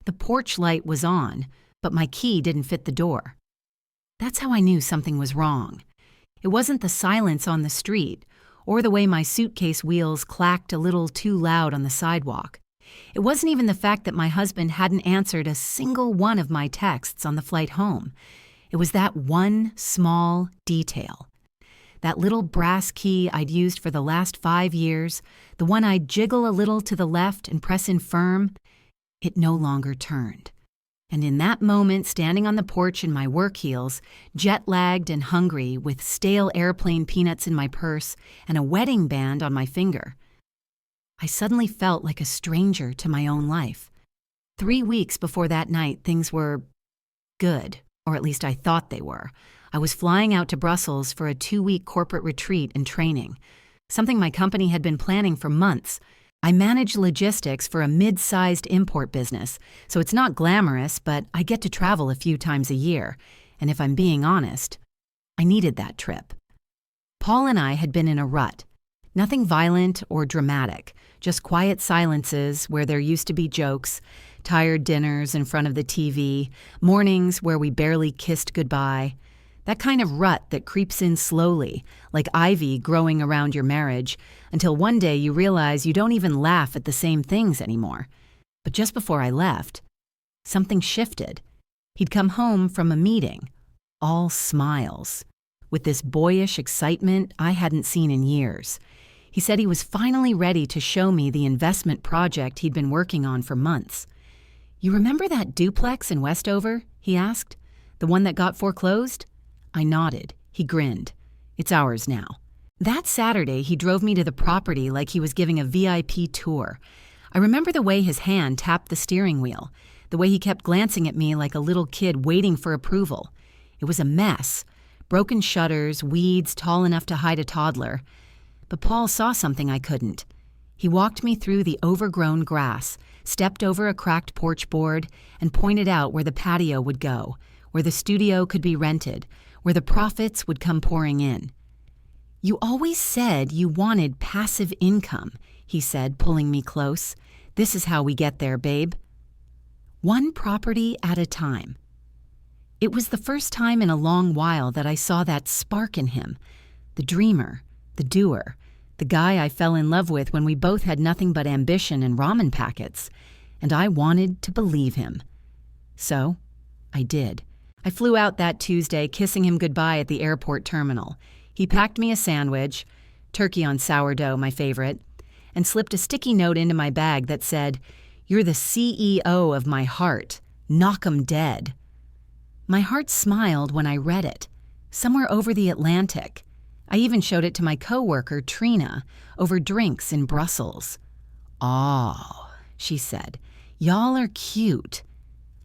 The porch light was on, but my key didn't fit the door. That's how I knew something was wrong. It wasn't the silence on the street, or the way my suitcase wheels clacked a little too loud on the sidewalk. It wasn't even the fact that my husband hadn't answered a single one of my texts on the flight home. It was that one small detail. That little brass key I'd used for the last 5 years, the one I'd jiggle a little to the left and press in firm, it no longer turned. And in that moment, standing on the porch in my work heels, jet-lagged and hungry, with stale airplane peanuts in my purse and a wedding band on my finger, I suddenly felt like a stranger to my own life. 3 weeks before that night, things were good, or at least I thought they were. I was flying out to Brussels for a 2-week corporate retreat and training, something my company had been planning for months. I manage logistics for a mid-sized import business, so it's not glamorous, but I get to travel a few times a year, and if I'm being honest, I needed that trip. Paul and I had been in a rut. Nothing violent or dramatic, just quiet silences where there used to be jokes, tired dinners in front of the TV, mornings where we barely kissed goodbye. That kind of rut that creeps in slowly, like ivy growing around your marriage, until one day you realize you don't even laugh at the same things anymore. But just before I left, something shifted. He'd come home from a meeting, all smiles, with this boyish excitement I hadn't seen in years. He said he was finally ready to show me the investment project he'd been working on for months. "You remember that duplex in Westover?" he asked. "The one that got foreclosed?" I nodded. He grinned. "It's ours now." That Saturday, he drove me to the property like he was giving a VIP tour. I remember the way his hand tapped the steering wheel, the way he kept glancing at me like a little kid waiting for approval. It was a mess. Broken shutters, weeds tall enough to hide a toddler. But Paul saw something I couldn't. He walked me through the overgrown grass, stepped over a cracked porch board, and pointed out where the patio would go, where the studio could be rented, where the profits would come pouring in. "You always said you wanted passive income," he said, pulling me close. "This is how we get there, babe. One property at a time." It was the first time in a long while that I saw that spark in him, the dreamer, the doer, the guy I fell in love with when we both had nothing but ambition and ramen packets, and I wanted to believe him. So, I did. I flew out that Tuesday, kissing him goodbye at the airport terminal. He packed me a sandwich, turkey on sourdough, my favorite, and slipped a sticky note into my bag that said, "You're the CEO of my heart. Knock 'em dead." My heart smiled when I read it, somewhere over the Atlantic. I even showed it to my coworker, Trina, over drinks in Brussels. "Oh," she said, "y'all are cute."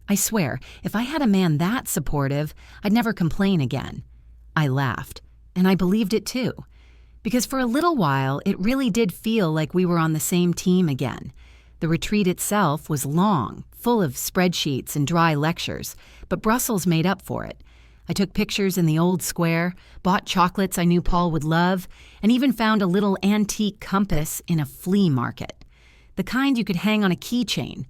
I swear, if I had a man that supportive, I'd never complain again. I laughed, and I believed it too. Because for a little while, it really did feel like we were on the same team again. The retreat itself was long, full of spreadsheets and dry lectures, but Brussels made up for it. I took pictures in the old square, bought chocolates I knew Paul would love, and even found a little antique compass in a flea market. The kind you could hang on a keychain.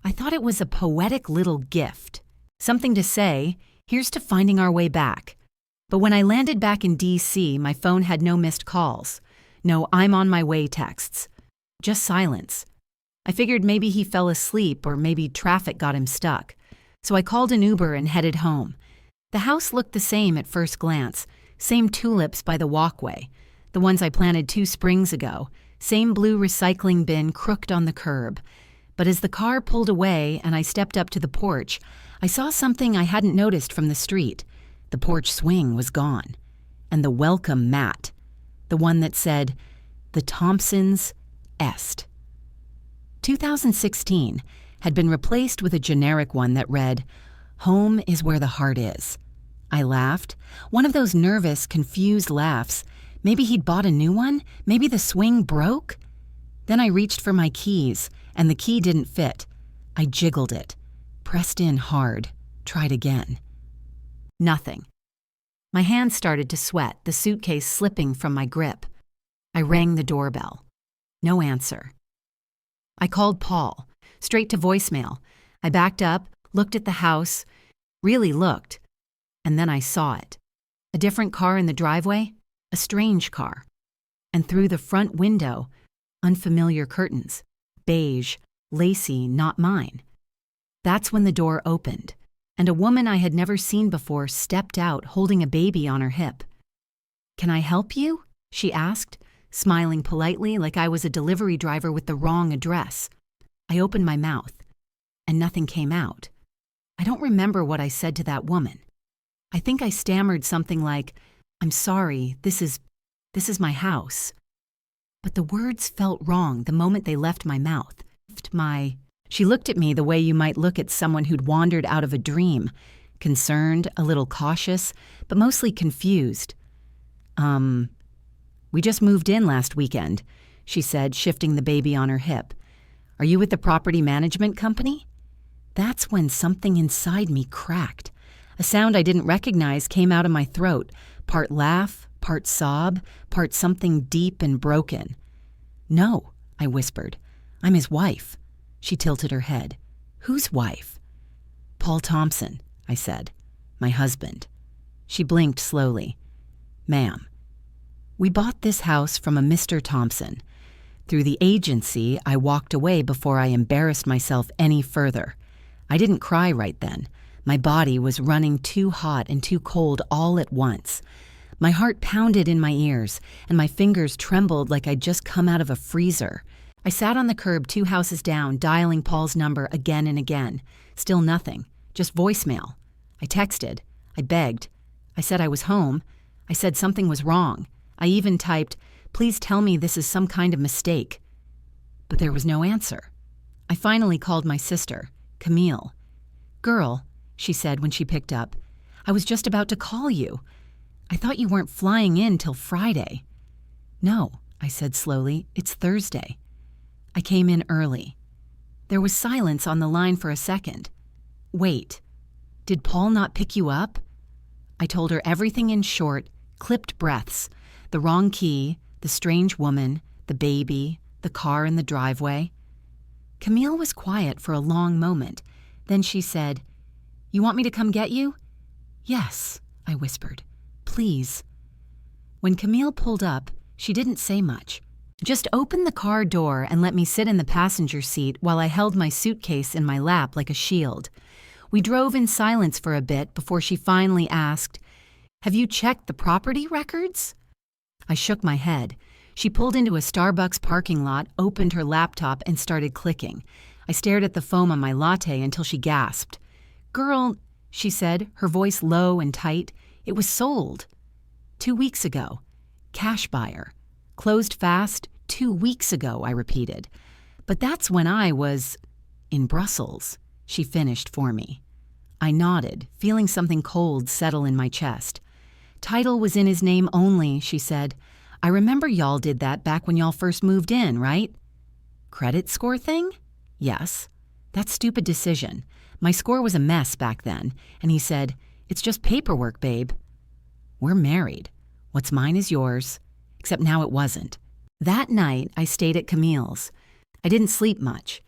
I thought it was a poetic little gift. Something to say, "Here's to finding our way back." But when I landed back in D.C., my phone had no missed calls. No "I'm on my way" texts. Just silence. I figured maybe he fell asleep or maybe traffic got him stuck. So I called an Uber and headed home. The house looked the same at first glance. Same tulips by the walkway. The ones I planted 2 springs ago. Same blue recycling bin crooked on the curb. But as the car pulled away and I stepped up to the porch, I saw something I hadn't noticed from the street. The porch swing was gone. And the welcome mat. The one that said, "The Thompsons Est." 2016 had been replaced with a generic one that read, "Home is where the heart is." I laughed. One of those nervous, confused laughs. Maybe he'd bought a new one? Maybe the swing broke? Then I reached for my keys, and the key didn't fit. I jiggled it, pressed in hard, tried again. Nothing. My hands started to sweat, the suitcase slipping from my grip. I rang the doorbell. No answer. I called Paul, straight to voicemail. I backed up, looked at the house, really looked, and then I saw it. A different car in the driveway, a strange car. And through the front window, unfamiliar curtains, beige, lacy, not mine. That's when the door opened, and a woman I had never seen before stepped out holding a baby on her hip. "Can I help you?" she asked, smiling politely like I was a delivery driver with the wrong address. I opened my mouth, and nothing came out. I don't remember what I said to that woman. I think I stammered something like, "I'm sorry, this is my house." But the words felt wrong the moment they left my mouth. She looked at me the way you might look at someone who'd wandered out of a dream, concerned, a little cautious, but mostly confused. We just moved in last weekend," she said, shifting the baby on her hip. "Are you with the property management company?" That's when something inside me cracked. A sound I didn't recognize came out of my throat, part laugh, part sob, part something deep and broken. "No," I whispered. "I'm his wife." She tilted her head. "Whose wife?" "Paul Thompson," I said. "My husband." She blinked slowly. "Ma'am, we bought this house from a Mr. Thompson. Through the agency, I walked away before I embarrassed myself any further. I didn't cry right then. My body was running too hot and too cold all at once. My heart pounded in my ears, and my fingers trembled like I'd just come out of a freezer. I sat on the curb 2 houses down, dialing Paul's number again and again. Still nothing, just voicemail. I texted. I begged. I said I was home. I said something was wrong. I even typed, "Please tell me this is some kind of mistake." But there was no answer. I finally called my sister, Camille. "Girl," she said when she picked up, "I was just about to call you. I thought you weren't flying in till Friday." "No," I said slowly, "it's Thursday." I came in early. There was silence on the line for a second. "Wait, did Paul not pick you up?" I told her everything in short, clipped breaths. The wrong key, the strange woman, the baby, the car in the driveway. Camille was quiet for a long moment. Then she said, "You want me to come get you?" "Yes," I whispered. "Please." When Camille pulled up, she didn't say much. Just opened the car door and let me sit in the passenger seat while I held my suitcase in my lap like a shield. We drove in silence for a bit before she finally asked, "Have you checked the property records?" I shook my head. She pulled into a Starbucks parking lot, opened her laptop, and started clicking. I stared at the foam on my latte until she gasped. "Girl," she said, her voice low and tight, "it was sold. 2 weeks ago. Cash buyer. Closed fast 2 weeks ago," I repeated. "But that's when I was in Brussels," she finished for me. I nodded, feeling something cold settle in my chest. "Title was in his name only," she said. "I remember y'all did that back when y'all first moved in, right?" "Credit score thing?" "Yes." "That stupid decision. My score was a mess back then." And he said, "It's just paperwork, babe." "We're married. What's mine is yours." Except now it wasn't. That night, I stayed at Camille's. I didn't sleep much.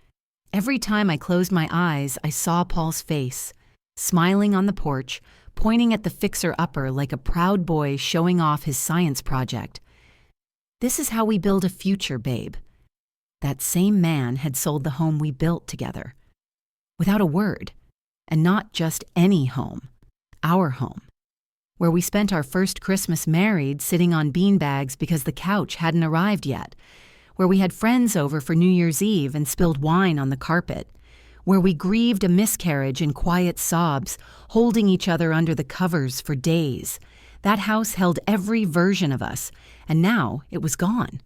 Every time I closed my eyes, I saw Paul's face, smiling on the porch, pointing at the fixer-upper like a proud boy showing off his science project. "This is how we build a future, babe." That same man had sold the home we built together. Without a word. And not just any home. Our home. Where we spent our first Christmas married, sitting on beanbags because the couch hadn't arrived yet. Where we had friends over for New Year's Eve and spilled wine on the carpet. Where we grieved a miscarriage in quiet sobs, holding each other under the covers for days. That house held every version of us, and now it was gone.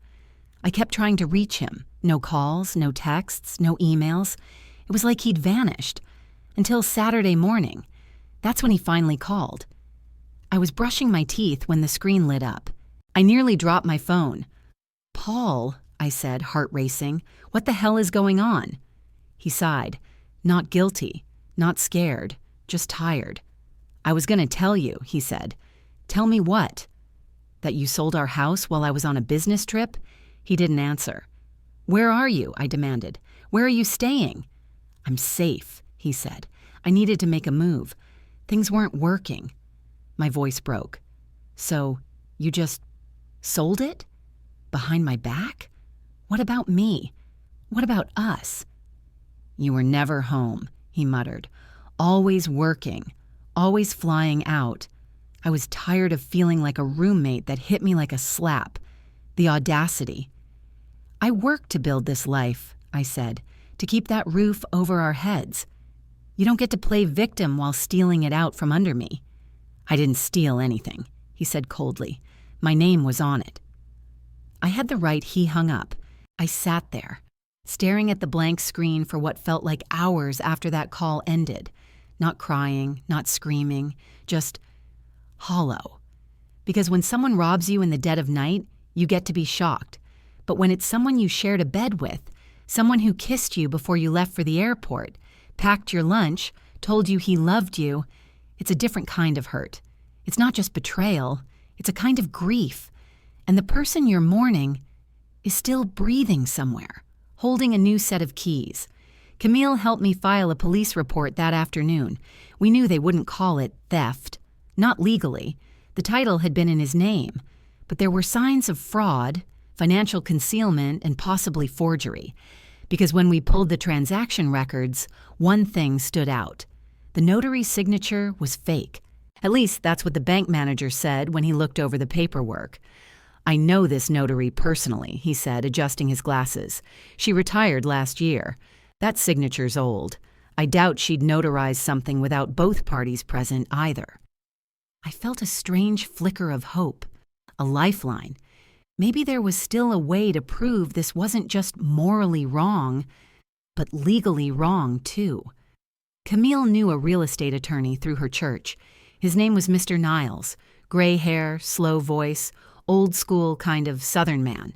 I kept trying to reach him. No calls, no texts, no emails. It was like he'd vanished. Until Saturday morning. That's when he finally called. I was brushing my teeth when the screen lit up. I nearly dropped my phone. "Paul," I said, heart racing, "what the hell is going on?" He sighed. "Not guilty, not scared, just tired." "I was going to tell you," he said. "Tell me what?" "That you sold our house while I was on a business trip?" He didn't answer. "Where are you?" I demanded. "Where are you staying?" "I'm safe," he said. I needed to make a move. Things weren't working. My voice broke. So, you just sold it? Behind my back? What about me? What about us? You were never home, he muttered. Always working, always flying out. I was tired of feeling like a roommate that hit me like a slap. The audacity. I worked to build this life, I said, to keep that roof over our heads. You don't get to play victim while stealing it out from under me. I didn't steal anything, he said coldly. My name was on it. I had the right he hung up. I sat there, staring at the blank screen for what felt like hours after that call ended. Not crying, not screaming, just hollow. Because when someone robs you in the dead of night, you get to be shocked. But when it's someone you shared a bed with, someone who kissed you before you left for the airport, packed your lunch, told you he loved you, it's a different kind of hurt. It's not just betrayal, it's a kind of grief. And the person you're mourning is still breathing somewhere, holding a new set of keys. Camille helped me file a police report that afternoon. We knew they wouldn't call it theft. Not legally. The title had been in his name. But there were signs of fraud, financial concealment, and possibly forgery. Because when we pulled the transaction records, one thing stood out. The notary's signature was fake. At least that's what the bank manager said when he looked over the paperwork. I know this notary personally, he said, adjusting his glasses. She retired last year. That signature's old. I doubt she'd notarize something without both parties present either. I felt a strange flicker of hope, a lifeline. Maybe there was still a way to prove this wasn't just morally wrong, but legally wrong too. Camille knew a real estate attorney through her church. His name was Mr. Niles, gray hair, slow voice, old school kind of Southern man.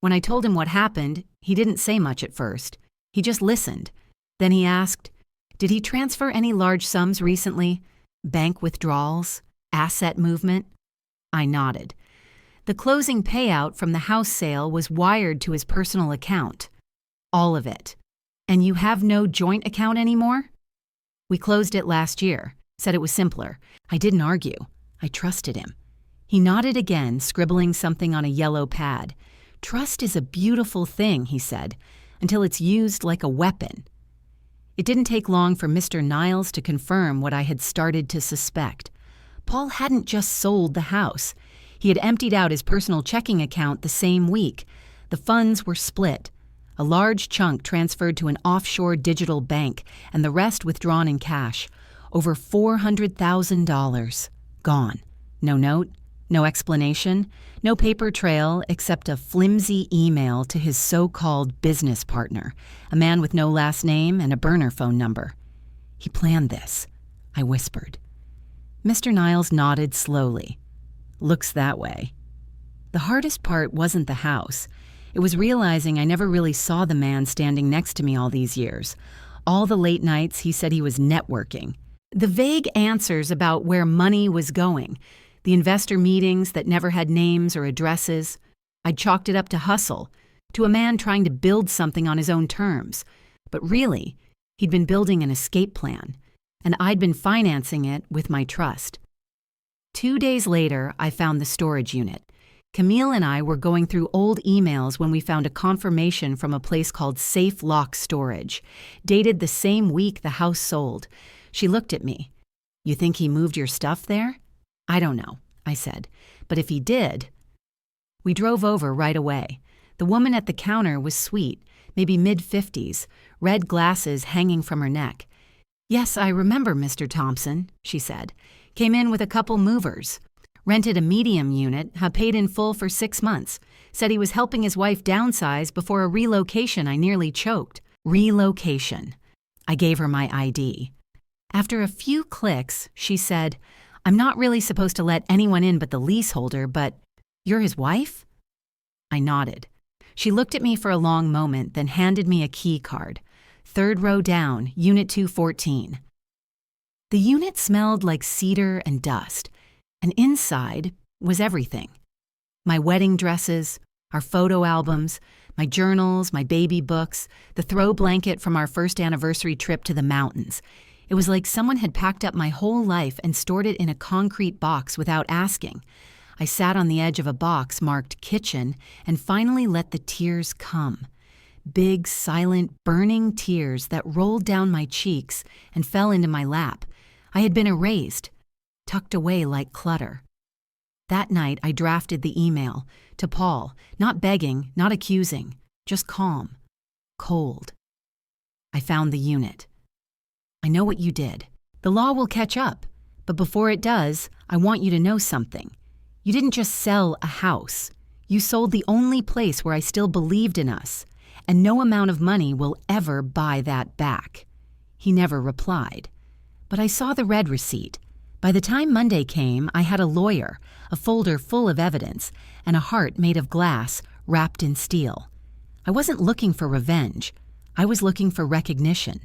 When I told him what happened, he didn't say much at first. He just listened. Then he asked, did he transfer any large sums recently? Bank withdrawals? Asset movement? I nodded. The closing payout from the house sale was wired to his personal account. All of it. And you have no joint account anymore? We closed it last year. Said it was simpler. I didn't argue. I trusted him. He nodded again, scribbling something on a yellow pad. Trust is a beautiful thing, he said, until it's used like a weapon. It didn't take long for Mr. Niles to confirm what I had started to suspect. Paul hadn't just sold the house. He had emptied out his personal checking account the same week. The funds were split. A large chunk transferred to an offshore digital bank, and the rest withdrawn in cash. Over $400,000. Gone. No note, no explanation, no paper trail except a flimsy email to his so-called business partner, a man with no last name and a burner phone number. He planned this, I whispered. Mr. Niles nodded slowly. Looks that way. The hardest part wasn't the house. It was realizing I never really saw the man standing next to me all these years. All the late nights he said he was networking. The vague answers about where money was going. The investor meetings that never had names or addresses. I'd chalked it up to hustle, to a man trying to build something on his own terms. But really, he'd been building an escape plan, and I'd been financing it with my trust. 2 days later, I found the storage unit. Camille and I were going through old emails when we found a confirmation from a place called Safe Lock Storage, dated the same week the house sold. She looked at me. You think he moved your stuff there? I don't know, I said, but if he did... We drove over right away. The woman at the counter was sweet, maybe mid-50s, red glasses hanging from her neck. Yes, I remember Mr. Thompson, she said. Came in with a couple movers. Rented a medium unit, had paid in full for 6 months. Said he was helping his wife downsize before a relocation I nearly choked. Relocation. I gave her my ID. After a few clicks, she said, I'm not really supposed to let anyone in but the leaseholder, but you're his wife? I nodded. She looked at me for a long moment, then handed me a key card. 3rd row down, Unit 214. The unit smelled like cedar and dust, and inside was everything. My wedding dresses, our photo albums, My journals, my baby books, the throw blanket from our first anniversary trip to the mountains. It was like someone had packed up my whole life and stored it in a concrete box without asking. I sat on the edge of a box marked kitchen and finally let the tears come. Big, silent, burning tears that rolled down my cheeks and fell into my lap. I had been erased, tucked away like clutter. That night, I drafted the email to Paul, not begging, not accusing, just calm, cold. I found the unit. I know what you did. The law will catch up, but before it does, I want you to know something. You didn't just sell a house. You sold the only place where I still believed in us, and no amount of money will ever buy that back. He never replied. But I saw the red receipt. By the time Monday came, I had a lawyer, a folder full of evidence, and a heart made of glass wrapped in steel. I wasn't looking for revenge. I was looking for recognition,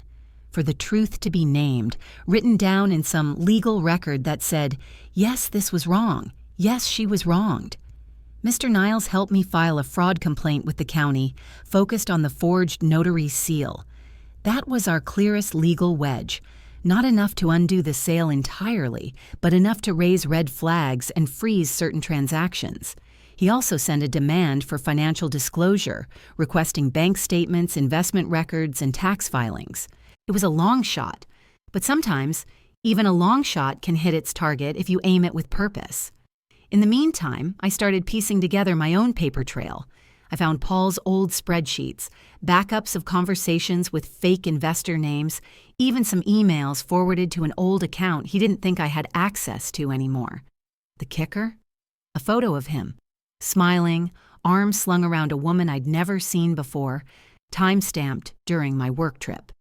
for the truth to be named, written down in some legal record that said, yes, this was wrong. Yes, she was wronged. Mr. Niles helped me file a fraud complaint with the county, focused on the forged notary seal. That was our clearest legal wedge. Not enough to undo the sale entirely, but enough to raise red flags and freeze certain transactions. He also sent a demand for financial disclosure, requesting bank statements, investment records, and tax filings. It was a long shot, but sometimes even a long shot can hit its target if you aim it with purpose. In the meantime, I started piecing together my own paper trail. I found Paul's old spreadsheets, backups of conversations with fake investor names, even some emails forwarded to an old account he didn't think I had access to anymore. The kicker? A photo of him, smiling, arms slung around a woman I'd never seen before, time-stamped during my work trip.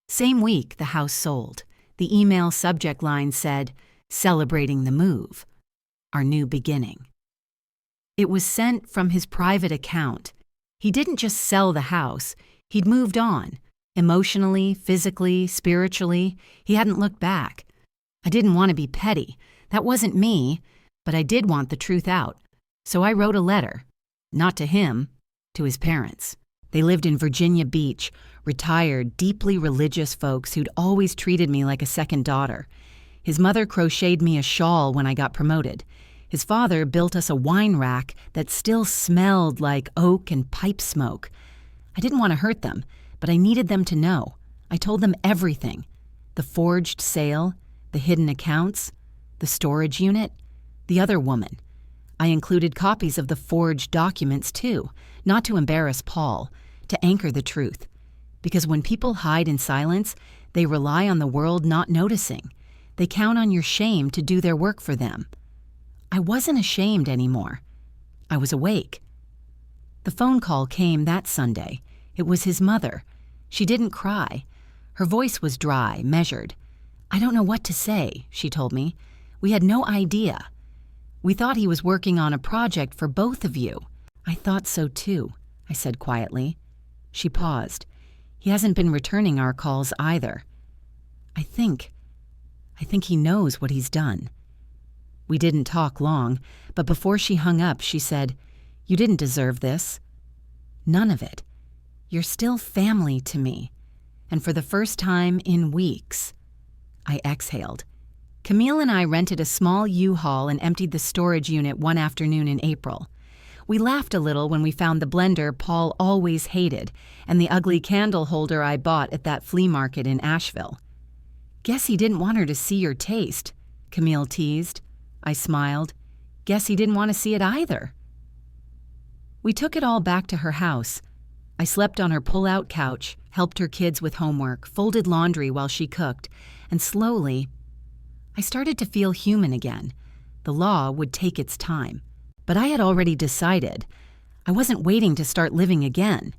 Same week, the house sold. The email subject line said, "Celebrating the move. Our new beginning." It was sent from his private account. He didn't just sell the house, he'd moved on. Emotionally, physically, spiritually, he hadn't looked back. I didn't want to be petty. That wasn't me, but I did want the truth out. So I wrote a letter. Not to him, to his parents. They lived in Virginia Beach, retired, deeply religious folks who'd always treated me like a second daughter. His mother crocheted me a shawl when I got promoted. His father built us a wine rack that still smelled like oak and pipe smoke. I didn't want to hurt them, but I needed them to know. I told them everything. The forged sale, the hidden accounts, the storage unit, the other woman. I included copies of the forged documents too, not to embarrass Paul, to anchor the truth. Because when people hide in silence, they rely on the world not noticing. They count on your shame to do their work for them. I wasn't ashamed anymore. I was awake. The phone call came that Sunday. It was his mother. She didn't cry. Her voice was dry, measured. "I don't know what to say," she told me. "We had no idea. We thought he was working on a project for both of you." "I thought so too," I said quietly. She paused. "He hasn't been returning our calls either. I think he knows what he's done." We didn't talk long, but before she hung up, she said, "You didn't deserve this." "None of it. You're still family to me." And for the first time in weeks, I exhaled. Camille and I rented a small U-Haul and emptied the storage unit one afternoon in April. We laughed a little when we found the blender Paul always hated and the ugly candle holder I bought at that flea market in Asheville. "Guess he didn't want her to see your taste," Camille teased. I smiled. "Guess he didn't want to see it either." We took it all back to her house. I slept on her pull-out couch, helped her kids with homework, folded laundry while she cooked, and slowly, I started to feel human again. The law would take its time. But I had already decided. I wasn't waiting to start living again.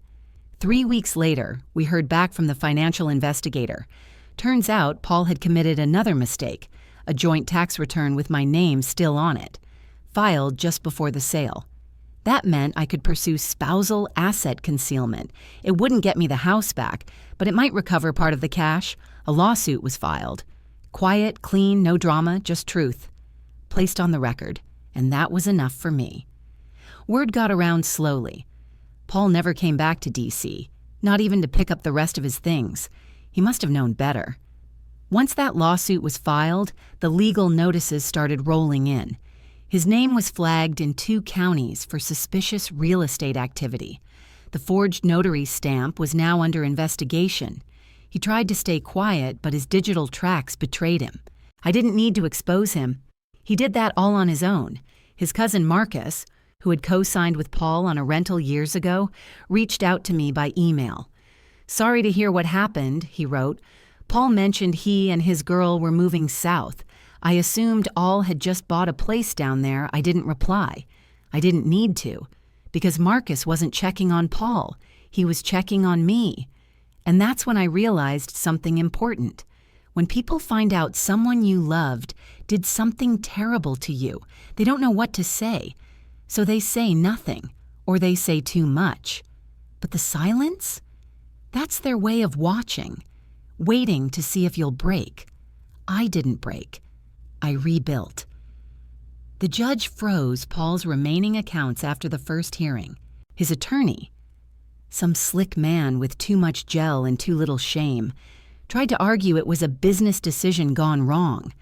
3 weeks later, we heard back from the financial investigator. Turns out Paul had committed another mistake, a joint tax return with my name still on it, filed just before the sale. That meant I could pursue spousal asset concealment. It wouldn't get me the house back, but it might recover part of the cash. A lawsuit was filed. Quiet, clean, no drama, just truth. Placed on the record, and that was enough for me. Word got around slowly. Paul never came back to D.C., not even to pick up the rest of his things. He must have known better. Once that lawsuit was filed, the legal notices started rolling in. His name was flagged in 2 counties for suspicious real estate activity. The forged notary stamp was now under investigation. He tried to stay quiet, but his digital tracks betrayed him. I didn't need to expose him. He did that all on his own. His cousin Marcus, who had co-signed with Paul on a rental years ago, reached out to me by email. "Sorry to hear what happened," he wrote. "Paul mentioned he and his girl were moving south. I assumed all had just bought a place down there. I didn't reply. I didn't need to, because Marcus wasn't checking on Paul. He was checking on me. And that's when I realized something important. When people find out someone you loved did something terrible to you, they don't know what to say. So they say nothing, or they say too much. But the silence? That's their way of watching, waiting to see if you'll break. I didn't break. I rebuilt." The judge froze Paul's remaining accounts after the first hearing. His attorney, some slick man with too much gel and too little shame, tried to argue it was a business decision gone wrong.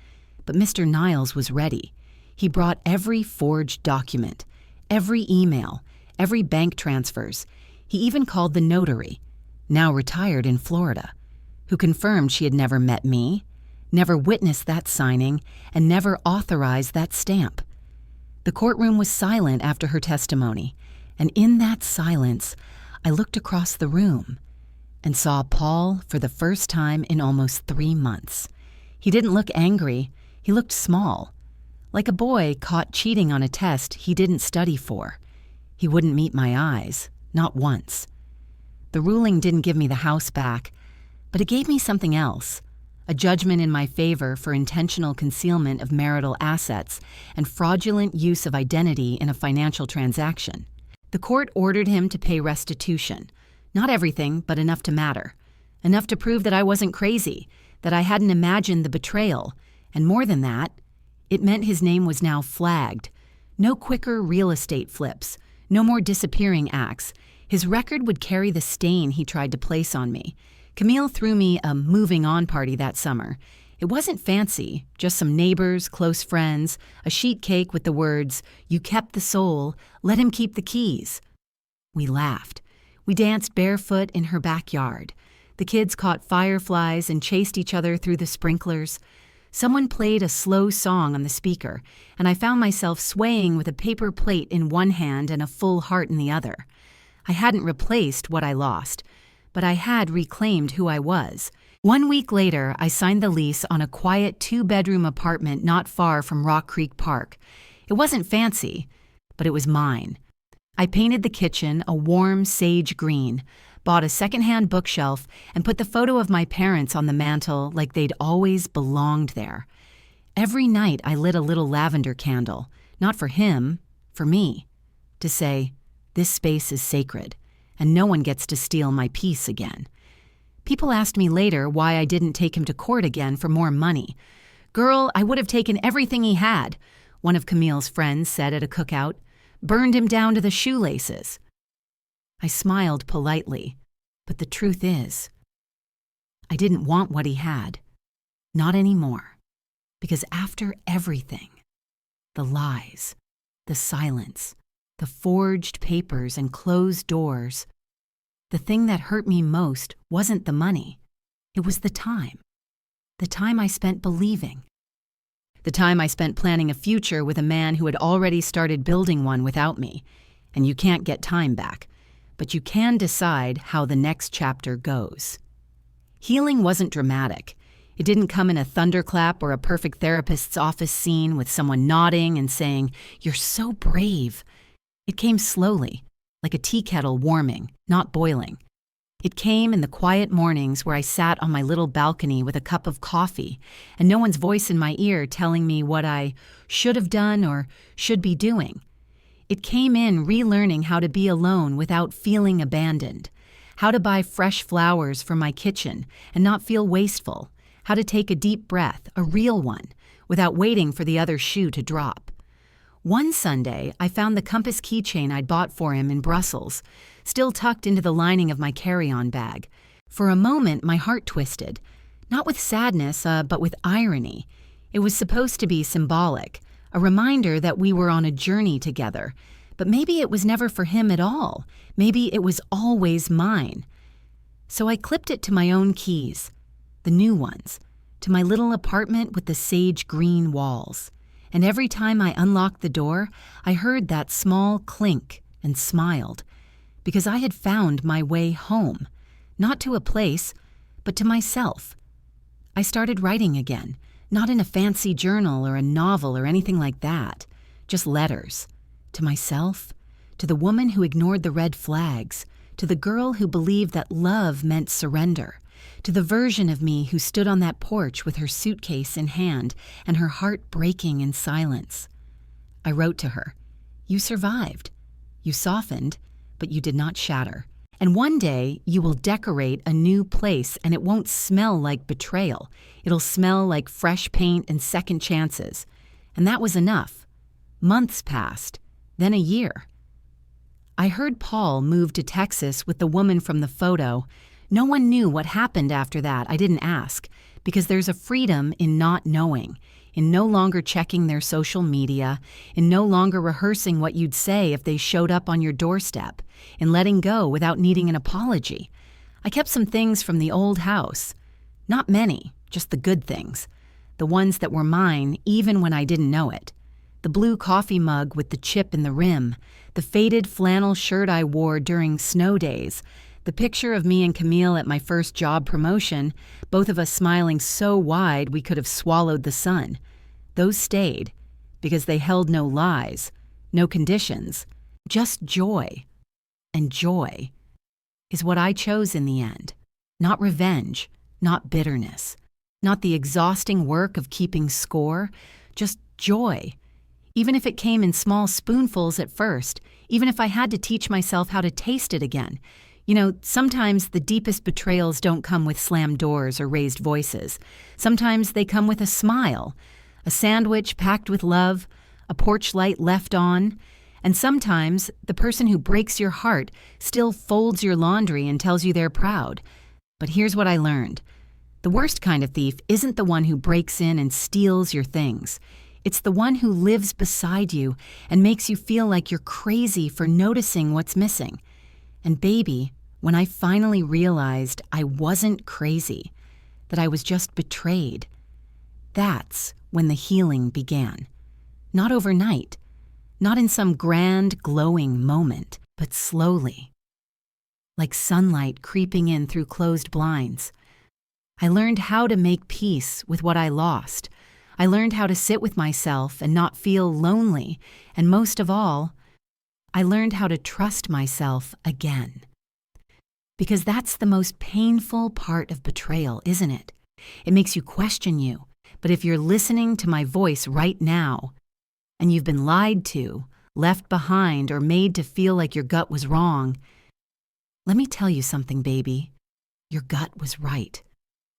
But Mr. Niles was ready. He brought every forged document, every email, every bank transfers. He even called the notary, now retired in Florida, who confirmed she had never met me, never witnessed that signing, and never authorized that stamp. The courtroom was silent after her testimony, and in that silence, I looked across the room and saw Paul for the first time in almost 3 months. He didn't look angry. He looked small, like a boy caught cheating on a test he didn't study for. He wouldn't meet my eyes, not once. The ruling didn't give me the house back, but it gave me something else, a judgment in my favor for intentional concealment of marital assets and fraudulent use of identity in a financial transaction. The court ordered him to pay restitution. Not everything, but enough to matter. Enough to prove that I wasn't crazy, that I hadn't imagined the betrayal, and more than that, it meant his name was now flagged. No quicker real estate flips, no more disappearing acts. His record would carry the stain he tried to place on me. Camille threw me a moving on party that summer. It wasn't fancy, just some neighbors, close friends, a sheet cake with the words, "You kept the soul, let him keep the keys." We laughed. We danced barefoot in her backyard. The kids caught fireflies and chased each other through the sprinklers. Someone played a slow song on the speaker, and I found myself swaying with a paper plate in one hand and a full heart in the other. I hadn't replaced what I lost, but I had reclaimed who I was. 1 week later, I signed the lease on a quiet 2-bedroom apartment not far from Rock Creek Park. It wasn't fancy, but it was mine. I painted the kitchen a warm sage green, bought a secondhand bookshelf, and put the photo of my parents on the mantel like they'd always belonged there. Every night I lit a little lavender candle, not for him, for me, to say, "This space is sacred, and no one gets to steal my peace again." People asked me later why I didn't take him to court again for more money. "Girl, I would have taken everything he had," one of Camille's friends said at a cookout. "Burned him down to the shoelaces." I smiled politely, but the truth is, I didn't want what he had. Not anymore. Because after everything, the lies, the silence, the forged papers and closed doors, the thing that hurt me most wasn't the money. It was the time I spent believing. The time I spent planning a future with a man who had already started building one without me. And you can't get time back, but you can decide how the next chapter goes. Healing wasn't dramatic. It didn't come in a thunderclap or a perfect therapist's office scene with someone nodding and saying, "You're so brave." It came slowly, like a tea kettle warming, not boiling. It came in the quiet mornings where I sat on my little balcony with a cup of coffee and no one's voice in my ear telling me what I should have done or should be doing. It came in relearning how to be alone without feeling abandoned, how to buy fresh flowers for my kitchen and not feel wasteful, how to take a deep breath, a real one, without waiting for the other shoe to drop. One Sunday, I found the compass keychain I'd bought for him in Brussels, still tucked into the lining of my carry-on bag. For a moment, my heart twisted, not with sadness, but with irony. It was supposed to be symbolic, a reminder that we were on a journey together. But maybe it was never for him at all. Maybe it was always mine. So I clipped it to my own keys, the new ones, to my little apartment with the sage green walls. And every time I unlocked the door, I heard that small clink and smiled, because I had found my way home, not to a place, but to myself. I started writing again, not in a fancy journal or a novel or anything like that, just letters. To myself, to the woman who ignored the red flags, to the girl who believed that love meant surrender, to the version of me who stood on that porch with her suitcase in hand and her heart breaking in silence. I wrote to her, "You survived. You softened, but you did not shatter. And one day you will decorate a new place and it won't smell like betrayal. It'll smell like fresh paint and second chances." And that was enough. Months passed, then a year. I heard Paul move to Texas with the woman from the photo. No one knew what happened after that. I didn't ask, because there's a freedom in not knowing, in no longer checking their social media, in no longer rehearsing what you'd say if they showed up on your doorstep, in letting go without needing an apology. I kept some things from the old house. Not many, just the good things. The ones that were mine even when I didn't know it. The blue coffee mug with the chip in the rim, the faded flannel shirt I wore during snow days, the picture of me and Camille at my first job promotion, both of us smiling so wide we could have swallowed the sun. Those stayed, because they held no lies, no conditions, just joy. And joy is what I chose in the end. Not revenge, not bitterness, not the exhausting work of keeping score, just joy. Even if it came in small spoonfuls at first, even if I had to teach myself how to taste it again. You know, sometimes the deepest betrayals don't come with slammed doors or raised voices. Sometimes they come with a smile, a sandwich packed with love, a porch light left on, and sometimes the person who breaks your heart still folds your laundry and tells you they're proud. But here's what I learned. The worst kind of thief isn't the one who breaks in and steals your things. It's the one who lives beside you and makes you feel like you're crazy for noticing what's missing. And baby, when I finally realized I wasn't crazy, that I was just betrayed, that's when the healing began. Not overnight, not in some grand, glowing moment, but slowly. Like sunlight creeping in through closed blinds. I learned how to make peace with what I lost. I learned how to sit with myself and not feel lonely, and most of all, I learned how to trust myself again. Because that's the most painful part of betrayal, isn't it? It makes you question you. But if you're listening to my voice right now, and you've been lied to, left behind, or made to feel like your gut was wrong, let me tell you something, baby. Your gut was right.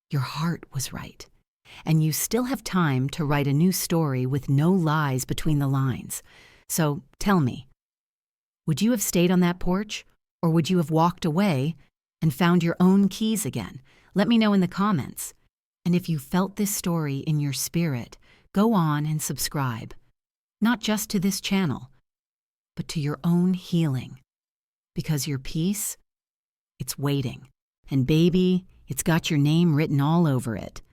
Your heart was right. And you still have time to write a new story with no lies between the lines. So tell me, would you have stayed on that porch, or would you have walked away and found your own keys again? Let me know in the comments. And if you felt this story in your spirit, go on and subscribe. Not just to this channel, but to your own healing. Because your peace, it's waiting. And baby, it's got your name written all over it.